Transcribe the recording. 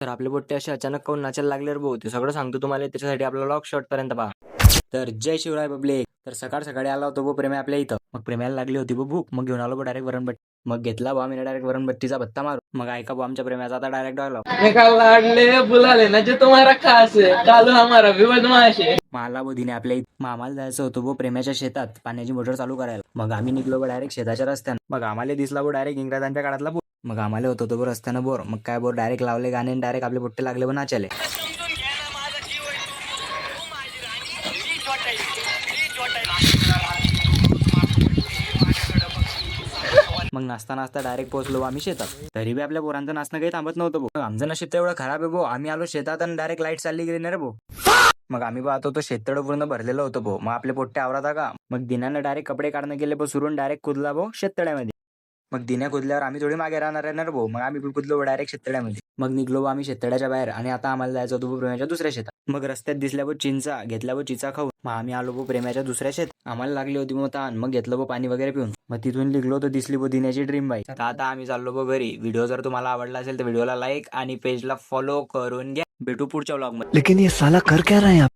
तर आपले पोट्टे असे अचानक काऊन नाचायला लागले रे भाऊ, ते सगळं सांगतो तुम्हाला. त्याच्यासाठी आपला व्लॉग शॉर्ट पर्यंत पहा. तर जय शिवराय पब्लिक. तर सकाळ सकाळी आला होतो भाऊ प्रेम्या आपल्या इथं. मग प्रेम्याला लागली होती भाऊ भूक. मग घेऊन आलो डायरेक्ट वरणबट्टी. मग घेतला भाऊ आम्ही डायरेक्ट वरणबट्टीचा भत्ता मारू. मग ऐका भाऊ आमच्या प्रेम्याचा आता डायरेक्ट डायलॉग. लाडले बुला लेना जो तुम्हारा खास है, कालू हमारा भी बदमाश है. मला बोधीने आपल्या मग आम्हाला जायचं होतं भाऊ प्रेम्याच्या शेतात पाण्याची मोटर चालू करायला. मग आम्ही निघलो डायरेक्ट शेताच्या रस्त्यानं. मग आम्हाला दिसला भाऊ डायरेक्ट इंग्रजांच्या काळातला बोर. मग आम्हाला होतो तो रस्त्यानं बोर. मग काय बोर डायरेक्ट लावले गाणे आणि डायरेक्ट आपले पोट्टे लागले पण नाचायले. मग नाचता नाचता डायरेक्ट पोहोचलो आम्ही शेतात. तरी बी आपल्या पोरांचं नाचणं काही थांबत नव्हतं भाऊ. आमचं नशीब तर एवढं खराब आहे भाऊ, आम्ही आलो शेतात आणि डायरेक्ट लाईट चालली गेली ना रे भाऊ. मग आम्ही पाहतो तो शेततळं पूर्ण भरलेलं होतं भाऊ. मग आपले पोट्टे आवराता का. मग दिनानं डायरेक्ट कपडे काढणं गेले भाऊ, सुरून डायरेक्ट कुदला भाऊ शेततळ्यामध्ये. मग दिन्या कुदल्यावर आम्ही थोडी मागे राहणार आहे ना रे भाऊ. मग आम्ही पण कुदलो डायरेक्ट शेततळ्यामध्ये. मग निघलो आम्ही शेततळ्याच्या बाहेर आणि आता आम्हाला जायचं होतं प्रेमाच्या दुसऱ्या शेतात. मग रस्त्यात दिसल्या भाऊ चिंचा, घेतल्या भाऊ चिंचा खाऊन. मग आम्ही आलो भाऊ प्रेमाच्या दुसऱ्या शेत. आम्हाला लागली होती मग ताण. मग घेतलं भाऊ पाणी वगैरे पिऊन. मग तिथून निघलो तर दिसली भाऊ दिन्याची ड्रीम बाईक. आता आम्ही चाललो भाऊ घरी. व्हिडिओ जर तुम्हाला आवडला असेल तर व्हिडिओला लाईक आणि पेजला फॉलो करून घ्या. भेटू पुढच्या व्लॉग मध्ये. लेकिन ये साला कर क्या रहे हैं आप?